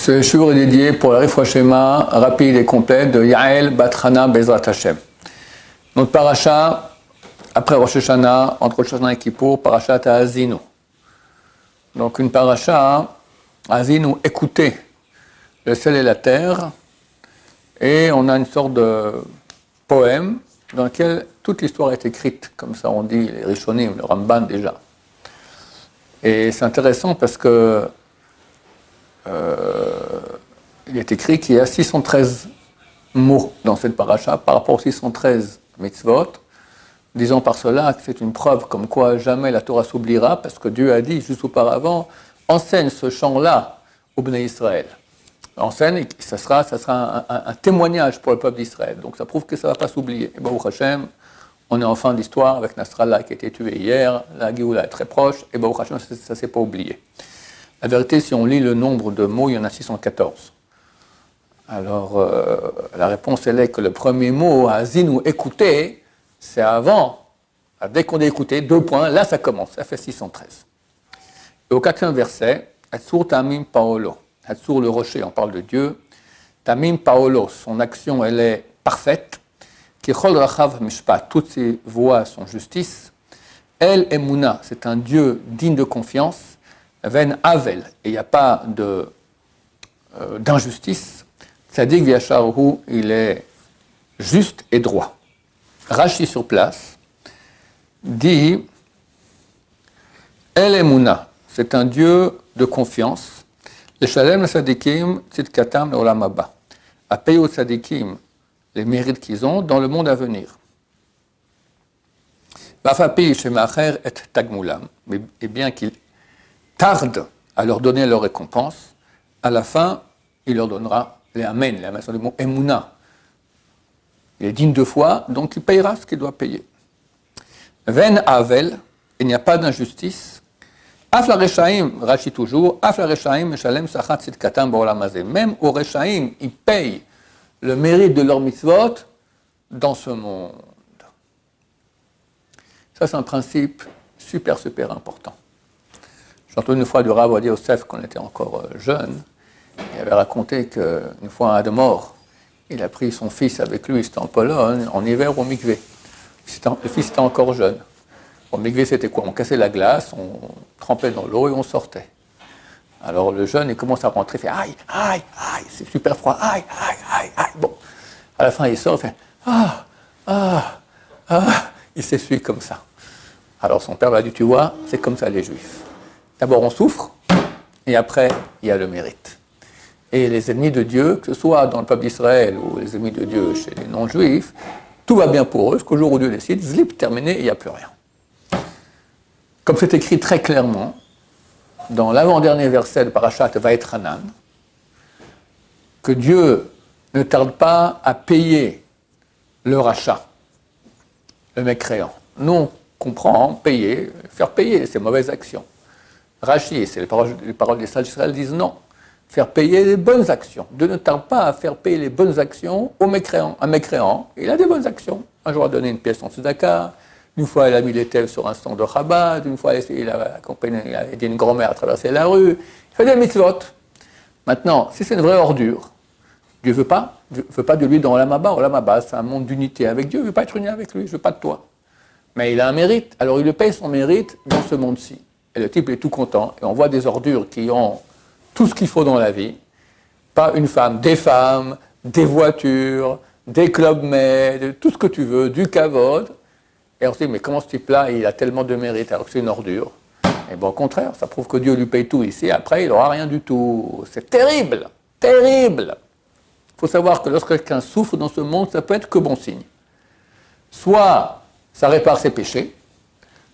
Ce jour est dédié pour le refroidissement rapide et complet de Yael Bat Hana Bezrat Hashem. Notre paracha, après Rosh Hashanah, entre Rosh Hashanah et Kippour, paracha Azinu. Donc une paracha, Azinu, écoutez le ciel et la terre, et on a une sorte de poème dans lequel toute l'histoire est écrite, comme ça on dit, les Rishonim, le Ramban déjà. Et c'est intéressant parce que il est écrit qu'il y a 613 mots dans cette paracha par rapport aux 613 mitzvot, disant par cela que c'est une preuve comme quoi jamais la Torah s'oubliera, parce que Dieu a dit juste auparavant, enseigne ce chant-là au Bnei Israël. Enseigne, et ça sera un témoignage pour le peuple d'Israël. Donc ça prouve que ça ne va pas s'oublier. Et Baruch Hashem, on est en fin d'histoire avec Nasrallah qui a été tué hier, la Géoula est très proche, et Baruch Hashem, ça ne s'est pas oublié. La vérité, si on lit le nombre de mots, il y en a 614. Alors, la réponse, elle est que le premier mot, Azinu, écouter, c'est avant. Alors, dès qu'on a écouté, 2 points, là ça commence, ça fait 613. Et au 4e verset, Hatsur Tamim Paolo. Hatsur le rocher, on parle de Dieu. Tamim Paolo, son action, elle est parfaite. Kichol Rachav Mishpat, toutes ses voies sont justice. El Emuna, c'est un Dieu digne de confiance. Ven Avel, et il n'y a pas d'injustice. Tzadik Viacharhu, il est juste et droit. Rashi sur place dit El Emuna, c'est un Dieu de confiance. Le Shalem le Tzadikim, Tzidkatam le Olam Haba. À payer aux Tzadikim les mérites qu'ils ont dans le monde à venir. Vafapi Shemacher et Tagmulam, et bien qu'il tarde à leur donner leur récompense, à la fin, il leur donnera les Amen, les Amen sont le mot Emouna. Il est digne de foi, donc il payera ce qu'il doit payer. Ven Avel, il n'y a pas d'injustice. Af la Rechaim, Rashi toujours, Af la Rechaim, Meshalem Sachat Tzidkatam Ba'olam Hazeh. Même aux Rechaim, ils payent le mérite de leur mitzvot dans ce monde. Ça, c'est un principe super important. J'ai entendu une fois du Rav Ovadia Yosef, quand on était encore jeune, il avait raconté qu'une fois à Admor, il a pris son fils avec lui, c'était en Pologne, en hiver au mikvé. Le fils était encore jeune. Au mikvé, c'était quoi? On cassait la glace, on trempait dans l'eau et on sortait. Alors le jeune, il commence à rentrer, il fait aïe, aïe, aïe, c'est super froid, aïe, aïe, aïe, aïe. Bon, à la fin, il sort, il fait il s'essuie comme ça. Alors son père lui a dit, tu vois, c'est comme ça les juifs. D'abord, on souffre, et après, il y a le mérite. Et les ennemis de Dieu, que ce soit dans le peuple d'Israël ou les ennemis de Dieu chez les non-juifs, tout va bien pour eux, jusqu'au jour où Dieu décide, zlip, terminé, et il n'y a plus rien. Comme c'est écrit très clairement, dans l'avant-dernier verset de Parashat Vaetranan, que Dieu ne tarde pas à payer le rachat, le mécréant. Nous, on comprend payer, faire payer ses mauvaises actions. Rashi, c'est les paroles des sages d'Israël, disent non. Faire payer les bonnes actions. Dieu ne tarde pas à faire payer les bonnes actions au mécréant. Un mécréant, il a des bonnes actions. Un jour, il a donné une pièce en tzedaka. Une fois, il a mis les thèves sur un stand de Chabad. Une fois, il a aidé une grand-mère à traverser la rue. Il fait des mitzvot. Maintenant, si c'est une vraie ordure, Dieu ne veut pas de lui dans Olam Haba. Olam Haba, c'est un monde d'unité avec Dieu. Il ne veut pas être uni avec lui. Je ne veux pas de toi. Mais il a un mérite. Alors, il le paye son mérite dans ce monde-ci. Et le type est tout content. Et on voit des ordures qui ont tout ce qu'il faut dans la vie. Pas une femme, des voitures, des clubs med, tout ce que tu veux, du kavod. Et on se dit, mais comment ce type-là, il a tellement de mérite alors que c'est une ordure? Et bon, au contraire, ça prouve que Dieu lui paye tout ici. Après, il n'aura rien du tout. C'est terrible, terrible. Il faut savoir que lorsque quelqu'un souffre dans ce monde, ça peut être que bon signe. Soit ça répare ses péchés,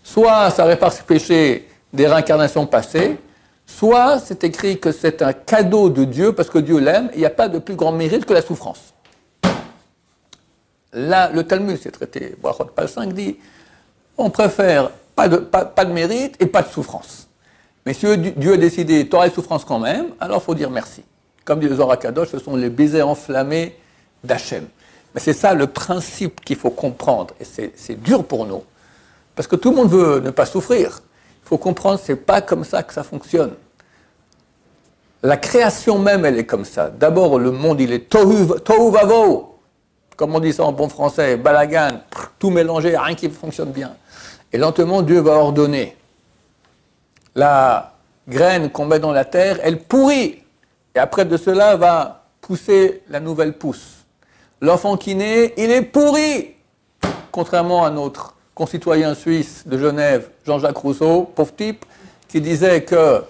soit ça répare ses péchés des réincarnations passées, soit c'est écrit que c'est un cadeau de Dieu parce que Dieu l'aime, et il n'y a pas de plus grand mérite que la souffrance. Là, le Talmud, c'est traité, Brachot Pal 5 dit, on préfère pas de mérite et pas de souffrance. Mais si Dieu a décidé, tu auras une souffrance quand même, alors il faut dire merci. Comme dit le Zohar HaKadosh, ce sont les baisers enflammés d'Hachem. Mais c'est ça le principe qu'il faut comprendre, et c'est dur pour nous, parce que tout le monde veut ne pas souffrir. Il faut comprendre que ce n'est pas comme ça que ça fonctionne. La création même, elle est comme ça. D'abord, le monde, il est tohu vavo, comme on dit ça en bon français, balagan, tout mélangé, rien qui fonctionne bien. Et lentement, Dieu va ordonner. La graine qu'on met dans la terre, elle pourrit. Et après de cela va pousser la nouvelle pousse. L'enfant qui naît, il est pourri. Contrairement à notre concitoyen suisse de Genève, Jean-Jacques Rousseau, pauvre type, qui disait que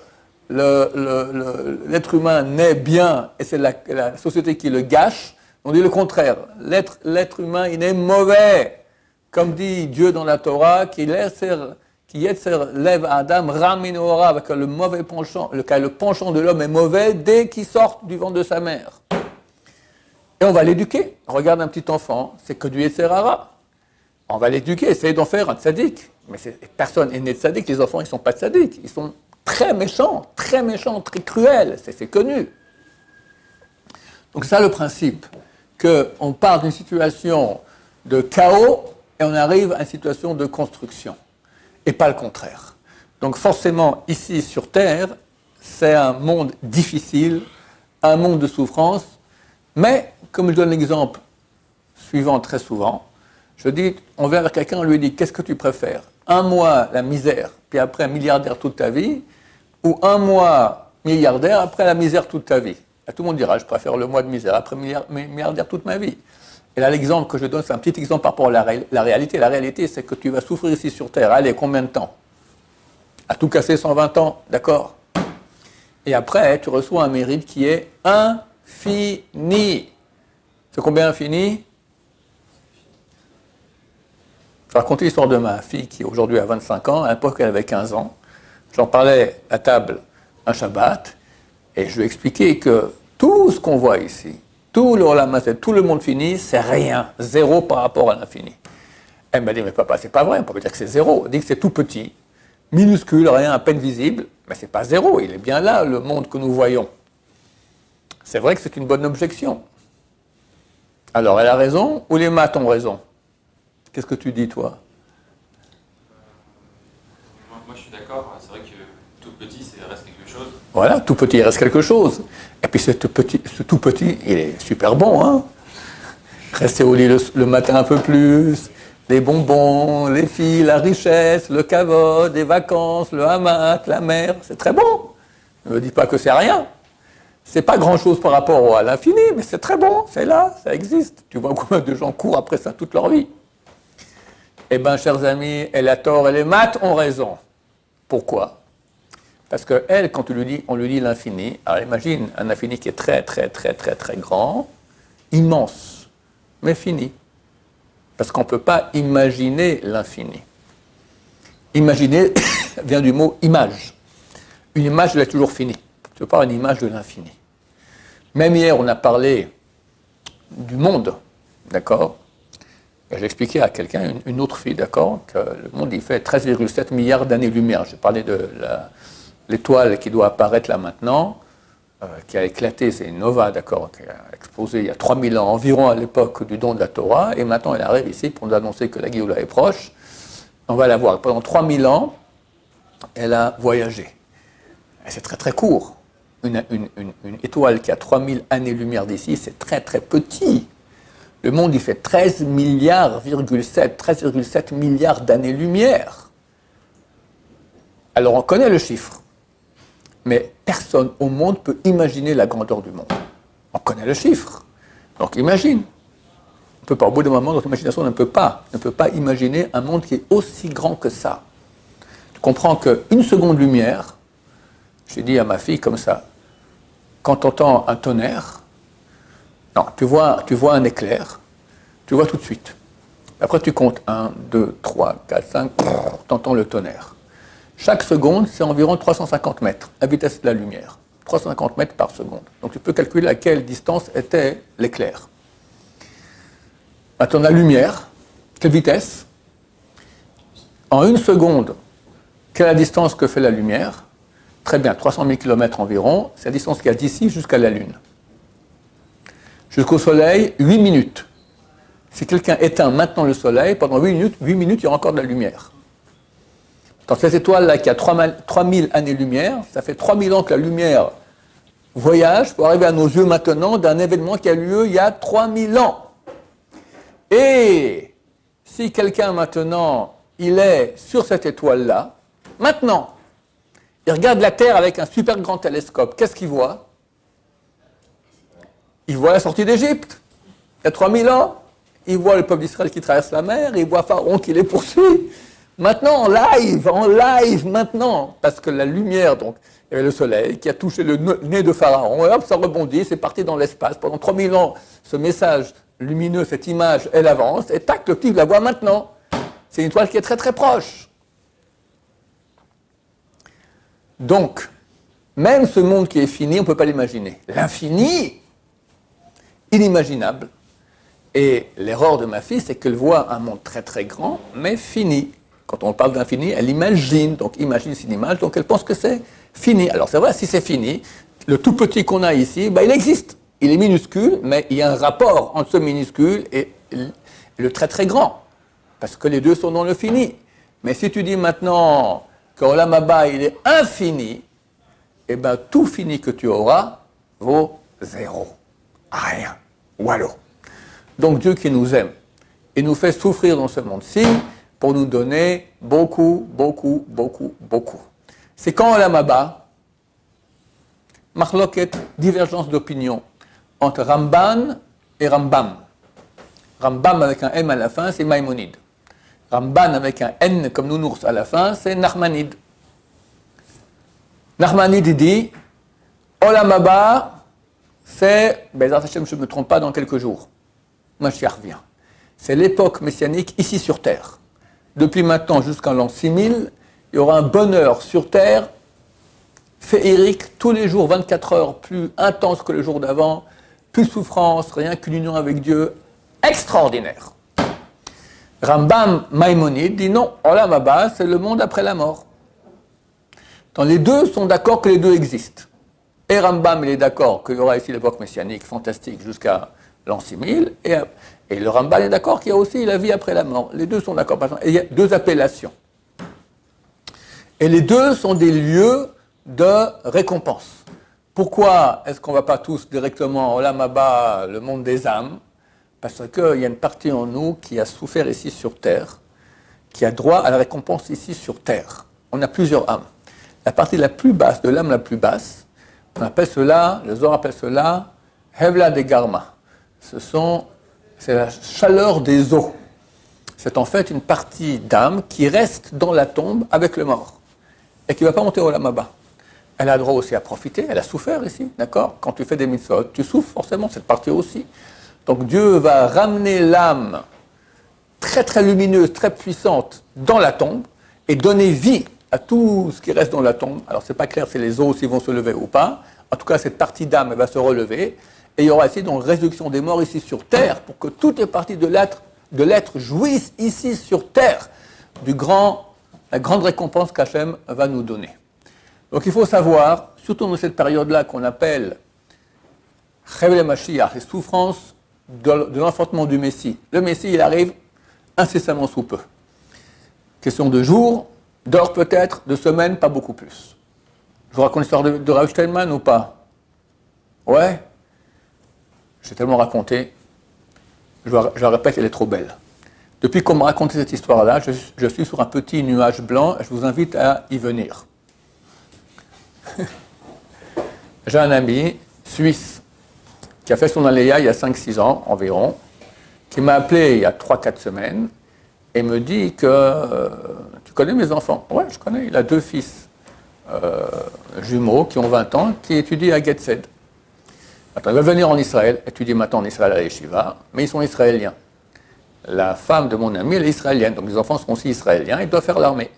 l'être humain naît bien et c'est la société qui le gâche. On dit le contraire. L'être humain, il est mauvais. Comme dit Dieu dans la Torah, qui lève Adam, Raminora, avec le mauvais penchant, le penchant de l'homme est mauvais dès qu'il sort du ventre de sa mère. Et on va l'éduquer. Regarde un petit enfant, c'est que du Yetzerara. On va l'éduquer, essayer d'en faire un tzaddik. Mais personne n'est né de tzaddik, les enfants, ils ne sont pas tzaddik. Ils sont très méchants, très cruels, c'est connu. Donc c'est ça le principe, qu'on part d'une situation de chaos et on arrive à une situation de construction, et pas le contraire. Donc forcément, ici sur Terre, c'est un monde difficile, un monde de souffrance, mais comme je donne l'exemple suivant très souvent, je dis, on va vers quelqu'un, on lui dit, qu'est-ce que tu préfères? Un mois la misère, puis après milliardaire toute ta vie, ou un mois milliardaire, après la misère toute ta vie? Et tout le monde dira, je préfère le mois de misère, après milliardaire toute ma vie. Et là, l'exemple que je donne, c'est un petit exemple par rapport à la réalité. La réalité, c'est que tu vas souffrir ici sur Terre. Allez, combien de temps? À tout casser, 120 ans, d'accord? Et après, tu reçois un mérite qui est infini. C'est combien infini? Je vais raconter l'histoire de ma fille qui aujourd'hui a 25 ans. À l'époque, elle avait 15 ans. J'en parlais à table un Shabbat. Et je lui ai expliqué que tout ce qu'on voit ici, tout le Olam Hazé, tout le monde fini, c'est rien, zéro par rapport à l'infini. Elle m'a dit, mais papa, c'est pas vrai, on peut pas dire que c'est zéro. On dit que c'est tout petit, minuscule, rien, à peine visible, mais c'est pas zéro, il est bien là, le monde que nous voyons. C'est vrai que c'est une bonne objection. Alors, elle a raison ou les maths ont raison? Qu'est-ce que tu dis, toi? Moi, je suis d'accord, c'est vrai que tout petit, ça reste quelque chose. Voilà, tout petit, il reste quelque chose. Et puis ce tout petit, il est super bon, hein. Rester au lit le matin un peu plus, les bonbons, les filles, la richesse, le kavod, les vacances, le hamak, la mer, c'est très bon. Ne me dis pas que c'est rien. C'est pas grand-chose par rapport à l'infini, mais c'est très bon, c'est là, ça existe. Tu vois combien de gens courent après ça toute leur vie? Eh bien, chers amis, elle a tort et les maths ont raison. Pourquoi? Parce qu'elle, quand on lui dit l'infini, alors imagine un infini qui est très grand, immense, mais fini. Parce qu'on ne peut pas imaginer l'infini. Imaginer vient du mot image. Une image, elle est toujours finie. Tu ne peux pas avoir une image de l'infini. Même hier, on a parlé du monde, d'accord? Et j'ai expliqué à quelqu'un, une autre fille, d'accord, que le monde, il fait 13,7 milliards d'années-lumière. J'ai parlé de l'étoile qui doit apparaître là maintenant, qui a éclaté, c'est une nova, d'accord, qui a explosé il y a 3000 ans environ à l'époque du don de la Torah, et maintenant elle arrive ici pour nous annoncer que la Géoula est proche. On va la voir. Pendant 3000 ans, elle a voyagé. Et c'est très court. Une étoile qui a 3000 années-lumière d'ici, c'est très petit. Le monde, il fait 13,7 milliards d'années-lumière. Alors on connaît le chiffre. Mais personne au monde peut imaginer la grandeur du monde. On connaît le chiffre. Donc imagine. On ne peut pas, au bout d'un moment, notre imagination ne peut pas imaginer un monde qui est aussi grand que ça. Tu comprends qu'une seconde lumière, j'ai dit à ma fille comme ça, quand tu entends un tonnerre, non, tu vois un éclair, tu vois tout de suite. Après tu comptes 1, 2, 3, 4, 5, tu entends le tonnerre. Chaque seconde, c'est environ 350 mètres, la vitesse de la lumière. 350 mètres par seconde. Donc tu peux calculer à quelle distance était l'éclair. Maintenant, la lumière, quelle vitesse? En une seconde, quelle est la distance que fait la lumière? Très bien, 300 000 km environ, c'est la distance qu'il y a d'ici jusqu'à la Lune. Jusqu'au Soleil, 8 minutes. Si quelqu'un éteint maintenant le Soleil, pendant 8 minutes, il y aura encore de la lumière. Dans cette étoile-là qui a 3000 années-lumière, ça fait 3000 ans que la lumière voyage pour arriver à nos yeux maintenant d'un événement qui a eu lieu il y a 3000 ans. Et si quelqu'un maintenant, il est sur cette étoile-là, maintenant, il regarde la Terre avec un super grand télescope, qu'est-ce qu'il voit? Il voit la sortie d'Égypte, il y a 3000 ans. Il voit le peuple d'Israël qui traverse la mer, il voit Pharaon qui les poursuit. Maintenant, en live, maintenant, parce que la lumière, donc, il y avait le soleil qui a touché le nez de Pharaon, et hop, ça rebondit, c'est parti dans l'espace. Pendant 3000 ans, ce message lumineux, cette image, elle avance, et tac, le petit la voit maintenant. C'est une étoile qui est très très proche. Donc, même ce monde qui est fini, on ne peut pas l'imaginer. L'infini, inimaginable. Et l'erreur de ma fille, c'est qu'elle voit un monde très très grand, mais fini. Quand on parle d'infini, elle imagine, donc imagine c'est une image, donc elle pense que c'est fini. Alors c'est vrai, si c'est fini, le tout petit qu'on a ici, ben, il existe. Il est minuscule, mais il y a un rapport entre ce minuscule et le très très grand. Parce que les deux sont dans le fini. Mais si tu dis maintenant que Olam Haba, il est infini, eh ben tout fini que tu auras vaut zéro. Rien. Wallo. Donc Dieu qui nous aime et nous fait souffrir dans ce monde-ci pour nous donner beaucoup, beaucoup, beaucoup, beaucoup. C'est quand Olam Haba, Mahloket, divergence d'opinion entre Ramban et Rambam. Rambam avec un M à la fin, c'est Maïmonide. Ramban avec un N comme nounours à la fin, c'est Nachmanide. Nachmanide dit, Olam Haba, c'est, Bezrat Hashem, je ne me trompe pas, dans quelques jours. Mashiach vient. C'est l'époque messianique ici sur Terre. Depuis maintenant jusqu'en l'an 6000, il y aura un bonheur sur Terre, féerique, tous les jours, 24 heures, plus intense que le jour d'avant, plus de souffrance, rien qu'une union avec Dieu, extraordinaire. Rambam Maïmonide dit non, Olam Haba, c'est le monde après la mort. Donc les deux sont d'accord que les deux existent. Et Rambam, il est d'accord qu'il y aura ici l'époque messianique fantastique jusqu'à l'an 6000, et le Rambam est d'accord qu'il y a aussi la vie après la mort. Les deux sont d'accord. Et il y a deux appellations. Et les deux sont des lieux de récompense. Pourquoi est-ce qu'on ne va pas tous directement au Olam Haba, le monde des âmes? Parce qu'il y a une partie en nous qui a souffert ici sur Terre, qui a droit à la récompense ici sur Terre. On a plusieurs âmes. La partie la plus basse, de l'âme la plus basse, on appelle cela, le Zohar appelle cela Hevla de Garma. C'est la chaleur des eaux. C'est en fait une partie d'âme qui reste dans la tombe avec le mort et qui ne va pas monter au Olam Haba. Elle a droit aussi à profiter, elle a souffert ici, d'accord? Quand tu fais des mitzvot, tu souffres forcément, cette partie aussi. Donc Dieu va ramener l'âme très très lumineuse, très puissante dans la tombe et donner vie à tout ce qui reste dans la tombe. Alors c'est pas clair si les os s'ils vont se lever ou pas. En tout cas, cette partie d'âme elle va se relever. Et il y aura ici donc résurrection des morts ici sur terre pour que toutes les parties de l'être jouissent ici sur terre la grande récompense qu'Hachem va nous donner. Donc il faut savoir, surtout dans cette période-là qu'on appelle Chevle Mashiach, les souffrances de l'enfantement du Messie. Le Messie, il arrive incessamment sous peu. Question de jours, d'heures peut-être, de semaines, pas beaucoup plus. Je vous raconte l'histoire de Rav Steinman ou pas? Ouais. J'ai tellement raconté, je la répète, elle est trop belle. Depuis qu'on m'a raconté cette histoire-là, je suis sur un petit nuage blanc, je vous invite à y venir. J'ai un ami suisse qui a fait son aléa il y a 5-6 ans environ, qui m'a appelé il y a 3-4 semaines et me dit que tu connais mes enfants? Ouais, je connais, il a 2 fils jumeaux qui ont 20 ans, qui étudient à Getzed. Attends, ils veulent venir en Israël, étudier maintenant en Israël à l'Yeshiva, mais ils sont israéliens. La femme de mon ami, elle est israélienne, donc les enfants seront aussi israéliens, ils doivent faire l'armée.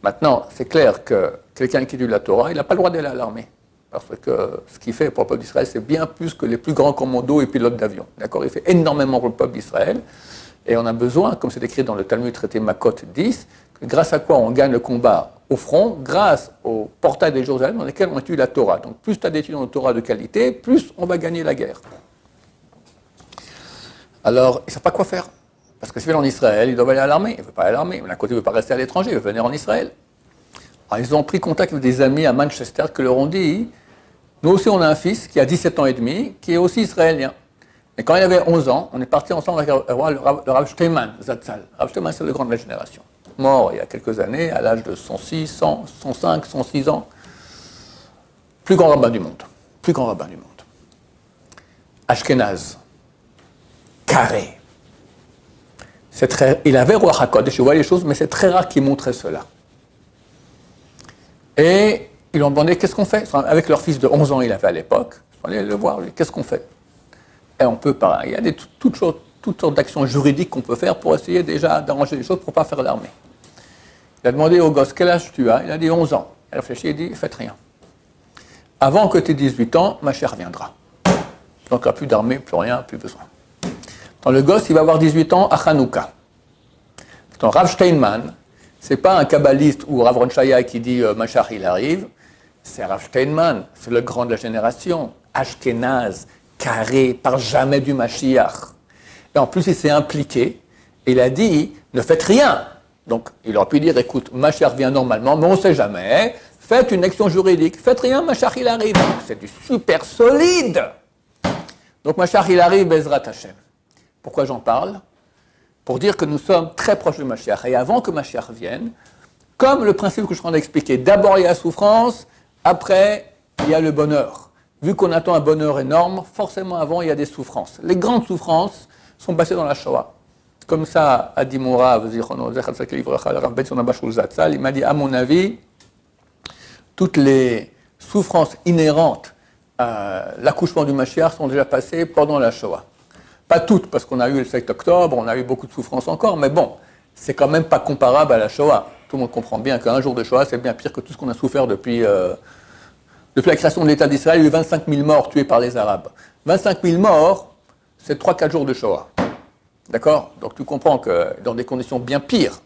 Maintenant, c'est clair que quelqu'un qui étudie la Torah, il n'a pas le droit d'aller à l'armée. Parce que ce qu'il fait pour le peuple d'Israël, c'est bien plus que les plus grands commandos et pilotes d'avion. D'accord? Il fait énormément pour le peuple d'Israël. Et on a besoin, comme c'est écrit dans le Talmud traité Makot 10, grâce à quoi on gagne le combat au front, grâce au portail de Jérusalem dans lesquels on étudie la Torah. Donc plus tu as d'étudiants de Torah de qualité, plus on va gagner la guerre. Alors, ils ne savent pas quoi faire. Parce que s'ils veulent en Israël, ils doivent aller à l'armée. Ils ne veulent pas aller à l'armée. Mais d'un côté, ils ne veulent pas rester à l'étranger, ils veulent venir en Israël. Alors, ils ont pris contact avec des amis à Manchester qui leur ont dit Nous aussi, on a un fils qui a 17 ans et demi, qui est aussi israélien. Et quand il avait 11 ans, on est parti ensemble avec le Rav Steinman, Zatzal. Rav Steinman, c'est le grand de la génération. Mort il y a quelques années, à l'âge de 106, 100, 105, 106 ans. Plus grand rabbin du monde. Plus grand rabbin du monde. Ashkenaz. Carré. C'est très, il avait Ruach HaKodesh, je vois les choses, mais c'est très rare qu'il montrait cela. Et ils lui ont demandé qu'est-ce qu'on fait. Avec leur fils de 11 ans, il avait à l'époque. Il fallait le voir, lui, qu'est-ce qu'on fait. Et on peut pas. Il y a toutes sortes d'actions juridiques qu'on peut faire pour essayer déjà d'arranger les choses pour ne pas faire l'armée. Il a demandé au gosse quel âge tu as. Il a dit 11 ans. Il a réfléchi et dit faites rien. Avant que tu aies 18 ans, ma chère viendra. Donc il n'y a plus d'armée, plus rien, plus besoin. Dans le gosse, il va avoir 18 ans à Hanouka. Dans Rav Steinman, ce n'est pas un kabbaliste ou Rav Ron Shaya qui dit Mashiach il arrive. C'est Rav Steinman, c'est le grand de la génération. Ashkenaz, carré, par jamais du Mashiach. Et en plus, il s'est impliqué. Il a dit ne faites rien. Donc il aurait pu dire écoute, Mashiach vient normalement, mais on ne sait jamais. Faites une action juridique. Faites rien, Mashiach il arrive. C'est du super solide. Donc Mashiach il arrive, Bezrat Hashem. Pourquoi j'en parle? Pour dire que nous sommes très proches de Mashiach. Et avant que Mashiach vienne, comme le principe que je suis en train d'expliquer, d'abord il y a la souffrance, après il y a le bonheur. Vu qu'on attend un bonheur énorme, forcément avant il y a des souffrances. Les grandes souffrances sont passées dans la Shoah. Comme ça a dit mon Rav, il m'a dit à mon avis, toutes les souffrances inhérentes à l'accouchement du Mashiach sont déjà passées pendant la Shoah. Pas toutes, parce qu'on a eu le 7 octobre, on a eu beaucoup de souffrances encore, mais bon, c'est quand même pas comparable à la Shoah. Tout le monde comprend bien qu'un jour de Shoah, c'est bien pire que tout ce qu'on a souffert depuis la création de l'État d'Israël. Il y a eu 25 000 morts tués par les Arabes. 25 000 morts, c'est 3-4 jours de Shoah. D'accord? Donc tu comprends que dans des conditions bien pires.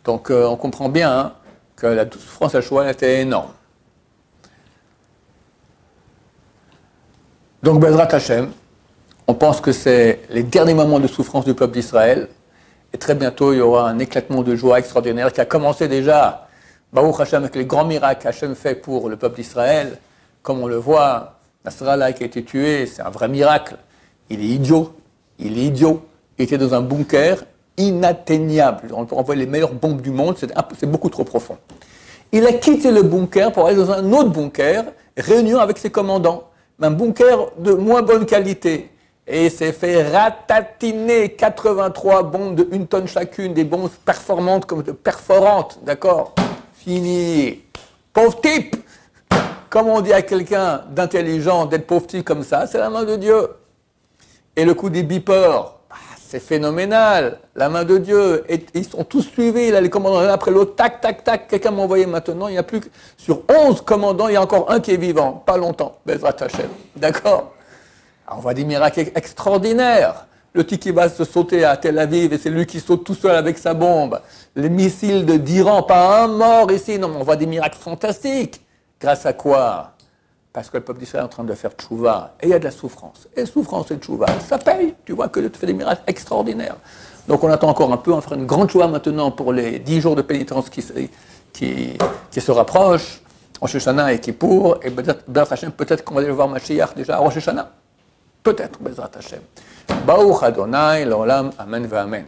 Donc on comprend bien hein, que la souffrance à la Shoah était énorme. Donc Bezrat Hashem, on pense que c'est les derniers moments de souffrance du peuple d'Israël. Et très bientôt, il y aura un éclatement de joie extraordinaire qui a commencé déjà, Baruch Hashem, avec les grands miracles qu'Hashem fait pour le peuple d'Israël. Comme on le voit, Nasrallah qui a été tué, c'est un vrai miracle. Il est idiot. Il était dans un bunker inatteignable. On peut envoyer les meilleures bombes du monde, c'est beaucoup trop profond. Il a quitté le bunker pour aller dans un autre bunker, réunion avec ses commandants. Un bunker de moins bonne qualité. Et il s'est fait ratatiner 83 bombes de 1 tonne chacune, des bombes performantes, d'accord? Fini. Pauvre type! Comme on dit à quelqu'un d'intelligent d'être pauvre type comme ça, c'est la main de Dieu. Et le coup des beepers, c'est phénoménal, la main de Dieu. Et ils sont tous suivis, là, les commandants, l'un après l'autre, tac, tac, tac. Quelqu'un m'a envoyé maintenant, il n'y a plus que... Sur 11 commandants, il y a encore un qui est vivant. Pas longtemps, Bezrat Hashem. D'accord? On voit des miracles extraordinaires. Le type qui va se sauter à Tel Aviv et c'est lui qui saute tout seul avec sa bombe. Les missiles d'Iran, pas un mort ici. Non, mais on voit des miracles fantastiques. Grâce à quoi? Parce que le peuple d'Israël est en train de faire tchouva. Et il y a de la souffrance. Et souffrance et tchouva, ça paye. Tu vois que Dieu te fait des miracles extraordinaires. Donc on attend encore un peu. On va faire une grande tchouva maintenant pour les 10 jours de pénitence qui se rapprochent. Rosh Hashanah et Kippour. Et peut-être qu'on va aller voir Mashiach déjà à Rosh Hashanah. Peut-être, Bezrat Hashem. Baruch Adonai, l'olam, amen, amen.